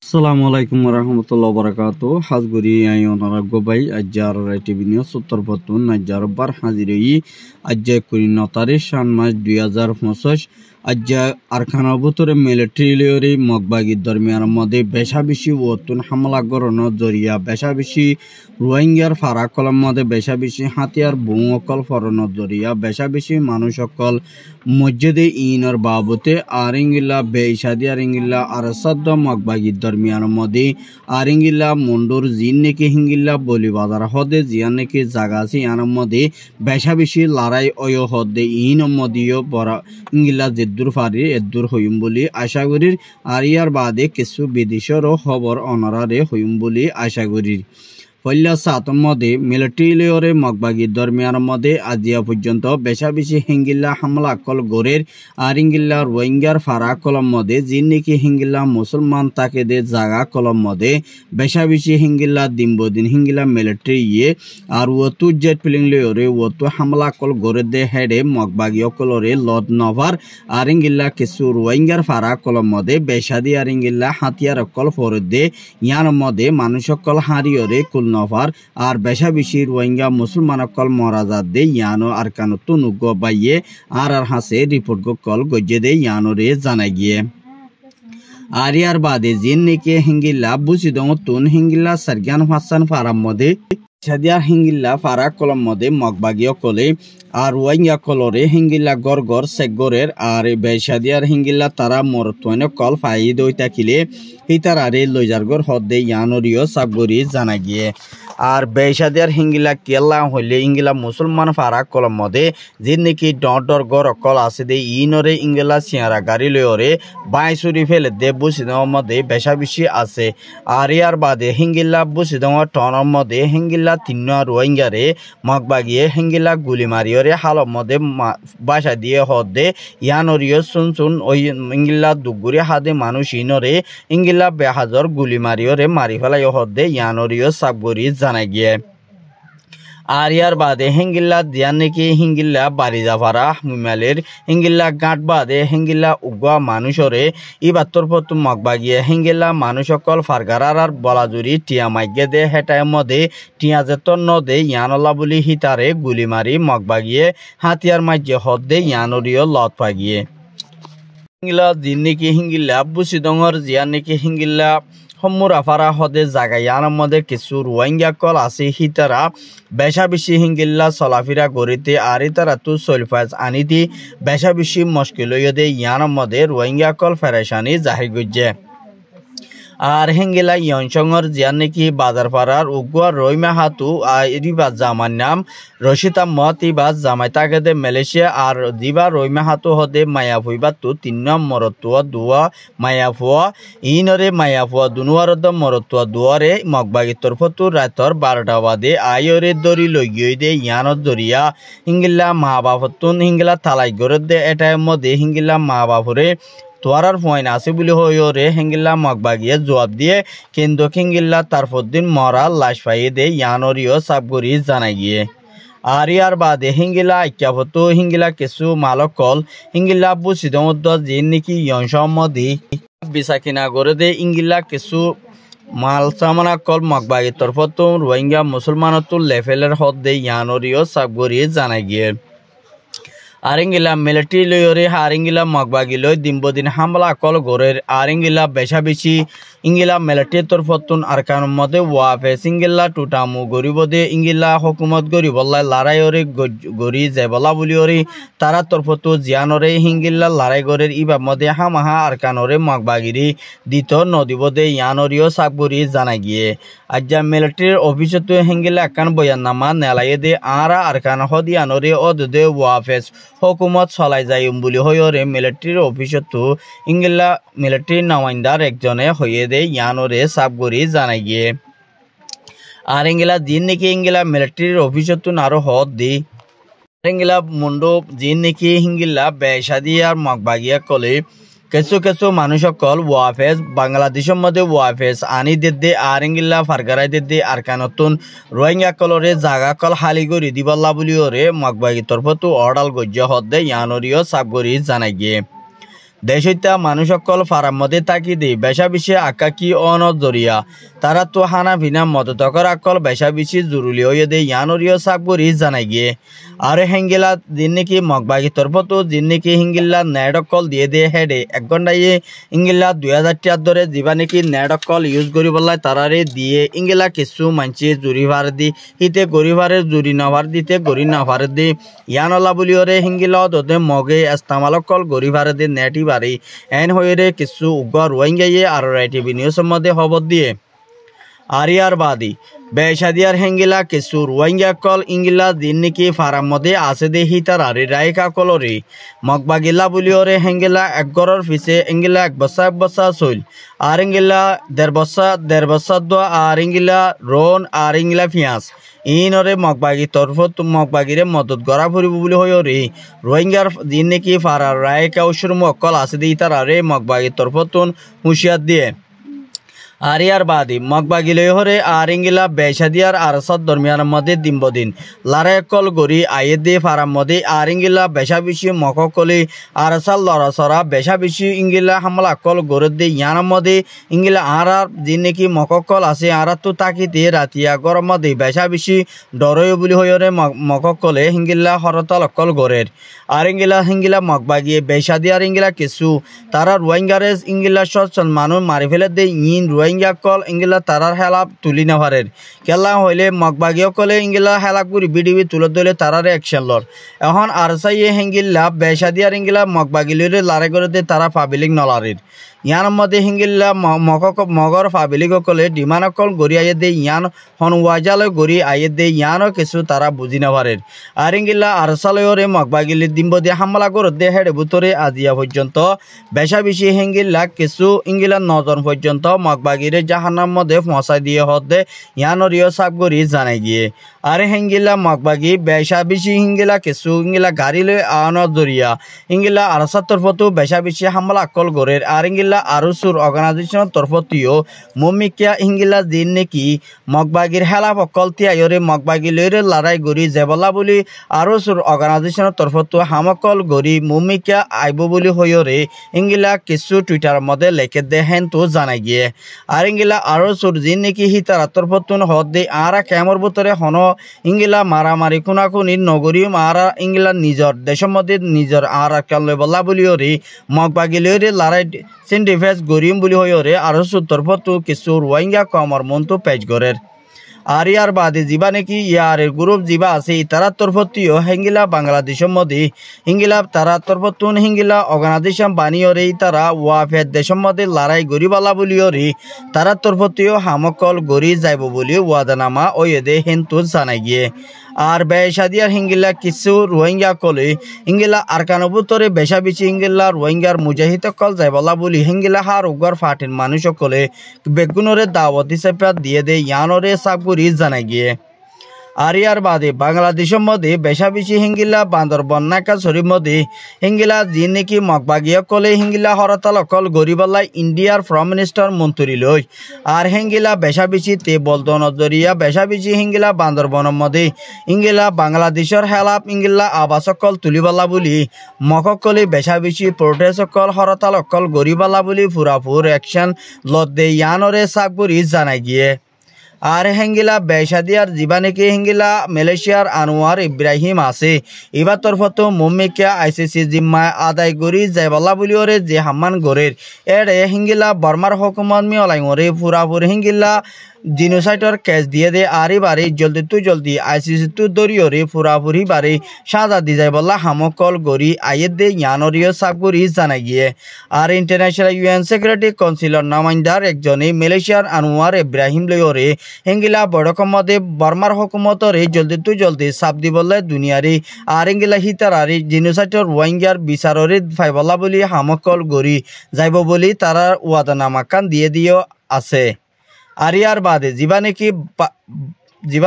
আসসালামু আলাইকুম ওয়া বারাকাতুহু হাজগুরি আইওনারা গোবাই আজ্জার টিভি নিউজ উত্তর পত্তন আজ্জার বার হাজিরই আজ্জা 29 তারিখ শান মাস 2025 আজ্জা আরখানা ভিতরে মিলিটারি মগবাগি দরমিয়ান মধ্যে বেশাবেশি ওতুন হামলা গরণ জরিয়া বেশাবেশি রোহিঙ্গার ফারা কলম মধ্যে বেশাবেশি হাতিয়ার বোমকল ফরণ জরিয়া বেশাবেশি মানুষ সকল মসজিদে ইনর বাবতে আরিঙ্গিল্লা বেইসাদি আরিঙ্গিল্লা আর সদ্দ মগবাগি দরমিয়ান মধ্যে আরিঙ্গিল্লা মুন্ডুর জিন নেকি হিঙ্গিল্লা বলি বাজার হদে জিয়ান নেকি জাগাছি ইয়ান মধ্যে বেশাবেশি লড়াই অয় হদে ইন মদিও বড় ইঙ্গিল্লা দূর ফারি এদূর হইম বলি আশা করির আর ইয়ার বাদে কিছু বিদেশেরও খবর অনারারে হইম বলি আশা করির পল্লা সাতম মধ্যে মিলিটারি মগবাগি দরমিয়ান মধ্যে আজিয়া পর্যন্ত বেশাবেশি হিঙ্গিল্লা হামলা কল গোরের আরিঙ্গিল্লা রোহিঙ্গার ফারা কলম মধ্যে যিন নাকি হিঙ্গিল্লা মুসলমান তাকে দে জাগা কলম মধ্যে বেশাবেশি হিঙ্গিল্লা দিনবদিন হিঙ্গিল্লা মিলিটারি ইয়ে আর ওতু জেট প্লেন লয়রে ওতু হামলা কল গোরে দে হেডে মগবাগি অকলরে লদ নভার আরিঙ্গিল্লা কিছু রোহিঙ্গার ফারা কলম মধ্যে বেশাদি আরিঙ্গিল্লা হাতিয়ার কল ফরে দে ইয়ার মধ্যে মানুষ কল হারিয়রে নফার আর বেশাবেশি রোহিঙ্গা মুসলমান কল মরাজাত দে ইয়ানো আর কানো তুনুগ বাইয়ে আর হাসে রিপোর্ট কল গজ্জে দে ইয়ানো রে জানা গিয়ে আর ইয়ার বাদে জিন নেকে হিঙ্গিল্লা বুঝি দং তুন হিঙ্গিল্লা সারগান হাসান ফারাম মধ্যে সাদিয়ার হিঙ্গিল্লা ফারা কলম মধ্যে মগবাগিও কলে আর রোহিঙ্গা কলরে হিঙ্গিল্লা গড় সেগরের আর বেশাদিয়ার হিঙ্গিল্লা তারা মরতোন কল ফাই দই তাকিলে হিতার আরে লইজারগর হদে ইয়ানরিও সাবগরি জানা গিয়ে আর বেশাদিয়ার হিঙ্গিল্লা কেল্লা হইলে ইঙ্গিলা মুসলমান ফারা কলম মধ্যে যে নাকি ডর গড় কল আছে দে ইনরে ইঙ্গিলা সিয়ারা গাড়ি লয়রে বাইসুরি ফেলে দে বুসিদর মধ্যে বেশাবেশি আছে আর ইয়ার বাদে হিঙ্গিল্লা বুসিদর টনের মধ্যে হিঙ্গিল্লা তিন রোহিঙ্গারে মগবাগিয়ে হিঙ্গিল্লা গুলি মারিয়রে হালর মধ্যে বাসা দিয়ে হদে ইয়ানরিও শুন ওই ইঙ্গিল্লা দুগুরি হাদে মানুষ ইনরে ইঙ্গিল্লা বেহাজর গুলি মারিয়রে মারি ফেলাই হদে ইয়ানরিও সাবগরি জানা গিয়ে আর ইয়ার বাদে হিঙ্গিল্লা দিয়ান নাকি হিঙ্গিল্লা বাড়ি যাফারা মিমালের হিঙ্গিল্লা গাঁট বাদে হিঙ্গিল্লা উগা মানুষরে ইবাত্তর পত্তু মগবাগিয়ে হিঙ্গিল্লা মানুষ সকল ফারগারার বলাজুরি টিয়া মাইগে দে হেটায় মধ্যে টিয়া যেতন নদে ইয়ানলা বলি হিতারে গুলি মারি মগবাগিয়ে হাতিয়ার মাইজে হদে ইয়ানরিও লত পাগিয়ে হিঙ্গিল্লা দিন নাকি হিঙ্গিল্লা বুসিদঙর জিয়ান নাকি হিঙ্গিল্লা সম্মুরা ফারা হদে জাগায়ার মধ্যে কিছু রোহিঙ্গা কল আছে হিতারা বেশাবেশি হিঙ্গিল্লা চলাফিরা গড়িতে আর তারা তু সলফাজ আনিতি বেশাবেশি মুশকিল দে ইয়ার মধ্যে রোহিঙ্গা কল ফেরেশানি জাহির করছে আর হিঙ্গিলা ইয়নসংর জিয়ান নাকি বাজার পাড়ার উগুয়া রইমা হাতু রিবা জামার নাম রশিতা মত ইবা জামাই তাকে দে মালয়েশিয়া আর দিবা রইমা হাতু হদে মায়াফুইবা তু 3 নম্বর মরতুয়া দুয়া মায়াফুয়া ইনরে মায়াফুয়া দুনুয়ারদ মরতুয়া দুয়ারে মগবাগি তরফতু রাতর 12টা বাদে আয়রে দরি লগিয়ে দে ইয়ানত দরিয়া হিঙ্গিলা মা বাপতুন হিঙ্গিলা তালাই গরে দে এটার মধ্যে হিঙ্গিলা মা বাপরে তোয়ারার পয়েন্ট আছে বলে হইরে হিঙ্গিল্লা মগবাগিয়ে জবাব দিয়ে কিন্তু হিঙ্গিল্লা তারপর দিন মরা লাশ পাইয়ে দে ইয়ানরিও সাবগরি জানা গিয়ে আর ইয়ার বাদে হিঙ্গিলা আইক্যাপতো হিঙ্গিলা কিছু মালক কল হিঙ্গিল্লা বুসিদমদ্দ যে নাকি ইয়নসম্মদি বিসা কিনা করে দে ইঙ্গিল্লা কিছু মাল সামানা কল মগবাগির তরফতো রোহিঙ্গা মুসলমানতো লেভেলের হদ দে ইয়ানরিও সাবগরি জানা গিয়ে আরিঙ্গিলা মিলিটারি লয়রে হারিঙ্গিলা মগবাগি লয় দিনবদিন হামলা কল গোরের আরিঙ্গিলা বেশাবেশি ইঙ্গিলা মিলিটারি তরফতুন আরকান মধ্যে ওয়াফে সিঙ্গিল্লা টুটামু গরিবদে ইঙ্গিলা হুকুমত গরিবল্লা লড়াইরে গরি জেবলা বলিওরে তারা তরফতু জিয়ানরে হিঙ্গিল্লা লড়াই গরের ইবা মধ্যে হামাহা আরকানরে মগবাগিরি দিত নদীবদে ইয়ানরিও সাবগুরি জানা গিয়ে আজ্জা মিলিটারির অফিসত হিঙ্গিলা একান বয়াননামা নেলাইয়ে দে আরা আরকান হদিয়ানরে অদদে ওয়াফেস হুকুমত চলাই যায় বলি হইরে মিলিটারির অফিসত ইঙ্গিল্লা মিলিটারি নমাইন্দার একজনে হইয়ে দে ইয়ানরে সাবগরি জানা গিয়ে আর ইঙ্গিলা দিন নাকি ইঙ্গিলা মিলিটারির অফিসত আরো হদ দি ইঙ্গিলা মুন্ডো দিন নাকি হিঙ্গিল্লা বেশাদি আর মগবাগিয়া কলে কিছু মানুষ সকল ওয়াফেজ বাংলাদেশের মধ্যে ওয়াফেজ আনি দে আর ইঙ্গিল্লা ফারগারাই দে আর কানতুন রোহিঙ্গা কলরে জাগা কল হালি গরি দিবাল্লা বলিওরে মগবাগি তরফতু অর্ডাল গজ্য হদে ইয়ানরিও সাবগরি জানা গিয়ে দেশত্যা মানুষসকল ফারাম মধ্যে থাকি দি বেশা বেশি আকাকি অনজরিয়া তারা তো হানা ভিনা মদতকর আকল বেশা বেশি জরুরি হয়ে দে ইয়ানরিয় সাকবরি জানাই গিয়ে আর হেঙ্গিলা দিন নাকি মগবাগি তরফতো দিন নাকি হিঙ্গিল্লা নেডকল দিয়ে দে হেডে 1 ঘন্টায় ইঙ্গিল্লা 2000 টাকার দরে দিবা নাকি নেডকল ইউজ করি বললাই তারারে দিয়ে ইঙ্গিলা কিছু মানছে জুরি ভার দি হিতে গরিবারের জুরি নাভার দিতে গরি নাভার দি ইয়ানলা বলিওরে হিঙ্গিলা দতে মগে ইস্তেমালকল গরিবার দি নেটি বাড়ি এন হয়ে কিছু উগ্র রোহিঙ্গাইয়ে আর রাইটিভি নিউজের মধ্যে খবর দিয়ে আরিয়ার বাদী বেশাদিয়ার হেঙ্গিলা কিছু রোহিঙ্গা কল ইঙ্গিলা দিন নাকি ফারাম মধ্যে আছে দে হিতার আরে রায়কা কলরে মগবাগিলা বলিওরে হেঙ্গিলা 1 গড়র পিছে ইঙ্গিলা 1 বছর চল আর ইঙ্গিলা 1.5 বছর দোয়া আর ইঙ্গিলা রন আর ইঙ্গিলা পিঁয়াজ ইনরে মগবাগি তরফ মগবাগিরে মদত গড়া ফুরিব বলে হয়রে রোহিঙ্গার দিন নাকি ফারার রায়কা উসুর মক্কল আছে দে হিতার আরে মগবাগি তরফতুন হুঁশিয়ার দিয়ে আরিয়ার বাদী মগবাগিলে হরে আর ইঙ্গিলা বেশাদিয়ার আরসাদ দরমিয়ান মধ্যে দিনবদিন লারায়কল গড়ি আয়ে দে ফারাম মধ্যে আর ইঙ্গিলা বেশা বেশি মককলি আরসাল লড়াসরা বেশা বেশি ইঙ্গিলা হামলা কল গড়ে দে ইয়ার মধ্যে ইঙ্গিলা আর দিন নাকি মককল আছে আর তো তাকিতে রাতিয়া গরম মধ্যে বেশা বেশি ডরয় বলি হয়রে মককলে হিঙ্গিলা হরতাল অকল গড়ের আর ইঙ্গিলা হিঙ্গিলা মগবাগিয়ে বেশাদিয়ার ইঙ্গিলা কিছু তারা রোহিঙ্গারে ইঙ্গিলা সচ্ছল মানুষ মারি ফেলে দে ইন রোহিঙ্গা কল ইঙ্গিলা তারার হেলা তুলি নাভারের কেলা হইলে মগবাগিও কলে ইঙ্গিলা হেলা করি বিডিবি তুলে দিলে তারারে অ্যাকশন লর এখন আর সাইয়ে হিঙ্গিল্লা বেশাদিয়ার ইঙ্গিলা মগবাগিলরে লারে করে দে তারা পাবলিক নলারের ইয়ান মধ্যে হিঙ্গিল্লা মগর পাবলিক কলে ডিমানকল গড়ি আইয়ে দে ইয়ান হন ওয়াজালে গড়ি আইয়ে দে ইয়ানও কিছু তারা বুঝি নাভারের আর ইঙ্গিল্লা আরসালয়রে মগবাগিলি দিনব দিয়ে হামলা করে দে হেডে বুতরে আজিয়া পর্যন্ত বেশা বেশি হিঙ্গিল্লা কিছু ইঙ্গিলা 9 জন পর্যন্ত মগবাগিরে জাহান্নার মধ্যে পৌঁছাই দিয়ে হতে ইয়ানরিও সাবগরি জানাই গিয়ে আর হিঙ্গিলা মগবাগি বেশা বেশি হিঙ্গিলা কিছু ইঙ্গিলা গাড়ি লই আনার জরিয়া ইঙ্গিলা আরসার তরফতো বেশা বেশি হামলা কল গড়ের আর ইঙ্গিলা আরুসুর অর্গানাইজেশনের তরফতিও মমিকিয়া ইঙ্গিলা দিন নাকি মগবাগির হেলা পকল তিয়াইরে মগবাগি লইরে লড়াই গড়ি জেবলা বলি আরুসুর অর্গানাইজেশনের তরফতো হামকল গড়ি মমিকিয়া আইব বলি হইরে ইঙ্গিলা কিছু টুইটার মধ্যে লেখে দে হেন তো জানাই গিয়ে আর ইঙ্গিলা আরুসুর দিন নাকি হিতার তরফতুন হদ দে আরা কেমর ভিতরে হন ইঙ্গিলা মারামারি খুনাখুনি নগরী মারা ইঙ্গিলা নিজর দেশের মধ্যে নিজর আর কেলে বলা বলিওরে মগবাগি লইরে লড়াই সিন্ডিফেস গরিম বলি হইরে আরুসুর তরফতো কিছু রোহিঙ্গা কমর মন্ত পেজ গড়ের আর ইয়ার বাদে যিবা নাকি ইয়ারের গ্রুপ যিবা আছে তারা তরফতিও হিঙ্গিলা বাংলাদেশের মধ্যে হিঙ্গিলা তারা তরফতুন হিঙ্গিলা অর্গানাইজেশন বানিয়রে তারা ওয়াফের দেশের মধ্যে লড়াই গরিবালা বলিয়রে তারা তরফতিও হামকল গড়ি যাইব বলি ওয়াদানামা ওয়েদে হিন্তু জানাই গিয়ে আর বেশাদিয়ার হিঙ্গিলা কিছু রোহিঙ্গা কলে হিঙ্গিলা আরকানবুতরে বেশা বেশি হিঙ্গিলা রোহিঙ্গার মুজাহিদ কল যাইবলা বলি হিঙ্গিলা হার উগার ফাটিন মানুষ কলে বেগুনরে দাওয়াত হিসেবে দিয়ে দে ইয়ানরে সাবগুরি জানাই গিয়ে আর ইয়ার বাদে বাংলাদেশের মধ্যে বেশা বেশি হিঙ্গিলা বান্দরবন নাকা শরীফ মধ্যে হিঙ্গিলা যি নাকি মগবাগিয়া কলে হিঙ্গিলা হরতাল অকল গরিবাল্লাই ইন্ডিয়ার প্রাইম মিনিস্টার মন্ত্রী লই আর হিঙ্গিলা বেশা বেশি তে বলদন জরিয়া বেশা বেশি হিঙ্গিলা বান্দরবনের মধ্যে হিঙ্গিলা বাংলাদেশের হেলাপ হিঙ্গিলা আবাসকল তুলিবালা বলি মককলে বেশা বেশি প্রোটেস্ট অকল হরতাল অকল গরিবালা বলি পুরাপুর অ্যাকশন লত দে ইয়ানরে সাকবুরি জানাই গিয়ে আর হেঙ্গিলা বেশাদিয়ার জীবানিকে হিঙ্গিলা মালয়েশিয়ার আনোয়ার ইব্রাহিম আছে এবার তরফতো মুম্মিকা আইসিসি জিম্মায় আদায় করি যাইবলা বলিওরে যে হাম্মান গড়ের এড়ে হিঙ্গিলা বর্মার হকুমত মিয়লাইরে পুরাপুর হিঙ্গিলা জিনোসাইটর কেস দিয়ে দে আরে বারে জলদি আইসিসি তু দরিয়রে পুরাপুরি বারে সাজা দি যায় বলা হামকল গড়ি আইয়ে দে ইয়ানরিও সাবগুরি জানাই গিয়ে আর ইন্টারন্যাশনাল ইউএন সিকিউরিটি কাউন্সিলর নামাইন্দার একজনে মালয়েশিয়ার আনোয়ার ইব্রাহিম লয়রে হিঙ্গিলা বড়কম মধ্যে বর্মার হকুমতরে জলদি সাপ দি বলে দুনিয়ারে আর হিঙ্গিলা হিতারারি জিনোসাইটর রোহিঙ্গার বিচাররে ফাইবলা বলি হামকল গড়ি যাইব বলি তারা ওয়াদানামাকান দিয়ে দিও আছে আর ইয়ার বাদে যিবা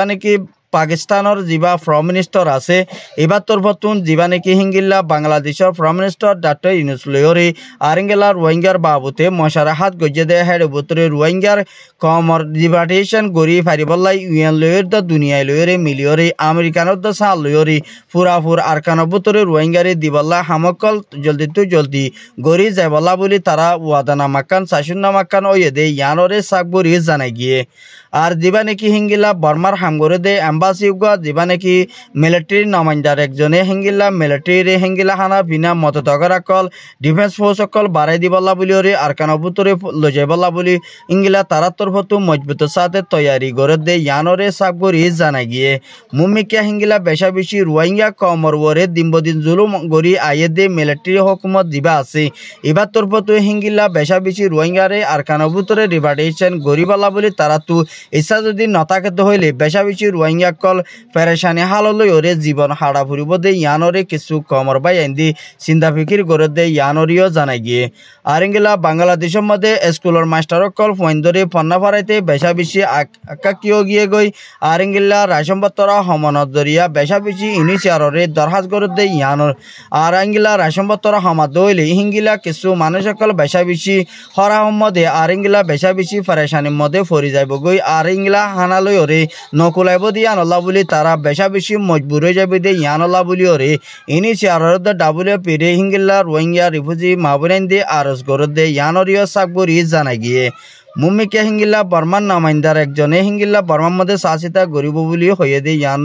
নাকি পাকিস্তানৰ যিবা প্ৰাইম মিনিষ্টাৰ আছে এবাৰ তৰফতুন যিবা নেকি হিংগিল্লা বাংলাদেশৰ প্ৰাইম মিনিষ্টাৰ ডক্টৰ ইউনুস লয়রি আরিঙ্গেলা রোহিঙ্গার বাবুতে মশারাহাত গজ্জে দে হেড বুতরে রোহিঙ্গার কমর ডিভার্টেশন গরি ফারিবল্লাই ইউএন লয়র দ দুনিয়ায় লয়রে মিলিয়রে আমেরিকানত দ সাল লয়রি ফুরাফুর আরকান বুতরে রোহিঙ্গারে দিবল্লা হামকল জলদি গরি যাইবল্লা বলি তারা ওয়াদানা মাকান সাশুন্না মাকান ওয়ে দে ইয়ানরে সাকবরি জানাই গিয়ে আর দিবা নাকি হিঙ্গিলা বর্মার হামগরে দে এম্বাসি উগা দিবা নাকি মিলিটারি নমাইন্দার একজনে হিঙ্গিলা মিলিটারি হিঙ্গিলা হানা বিনা মততগর অকল ডিফেন্স ফোর্স অকল বাড়াই দিবল্লা বলি ওরে আরকান বুতরে লজাইবল্লা বলি ইঙ্গিলা তারার তরফতো মজবুত সাথে তৈয়ারি গরে দে ইয়ানরে সাকবরি জানাই গিয়ে মুমিকিয়া হিঙ্গিলা বেশা বেশি রোহিঙ্গা কমর ওরে দিনবদিন জুলুম গরি আয়ে দে মিলিটারি হুকুমত দিবা আছে এবার তরফতো হিঙ্গিলা বেশা বেশি রোহিঙ্গারে আরকান বুতরে রিভার্টেশন গরিবাল্লা বলি তারা তো ইচ্ছা যদি নথাকেত হইলে বেশা বেশি রোহিঙ্গা কল পেরেশানি হাললৈ ওরে জীবন হাড়া ফুরিব দে ইয়ানরে কিছু কমর বাই আইন্দি চিন্তা ফিকির করে দে ইয়ানরিও জানাই গিয়ে আরিঙ্গিলা বাংলাদেশের মধ্যে স্কুলের মাস্টার কল ফইন্দরে পন্না ফারাইতে বেশা বেশি আকাকিও গিয়ে গই আরিঙ্গিলা রাশনপত্রা হমানত জরিয়া বেশা বেশি ইউনিসিয়ারে দরখাস্ত করে দে ইয়ানর আরিঙ্গিলা রাশনপত্রা হমাত হইলে হিঙ্গিলা কিছু মানুষ সকল বেশা বেশি হরা মধ্যে আরিঙ্গিলা বেশা বেশি পেরেশানির মধ্যে ফরি যাইব গই আরিঙ্গিলা হানালৈ ওরে নকুলাইব দিয়ে আনলা বলি তারা বেশা বেশি মজবুর হয়ে যাবে দে ইয়ানলা বলি ওরে ইউনিসিয়ার ডাবুলে পেরে হিঙ্গিলা রোহিঙ্গা রিফিউজি মাহবুরাইন দে আরজ করে দে ইয়ানরিও সাকবরি জানাই গিয়ে মুমিকে হিঙ্গিলা বর্মার নামাইন্দার একজনে হিঙ্গিলা বর্মার মধ্যে সাচিতা গরিব বলি হয়ে দে ইয়ান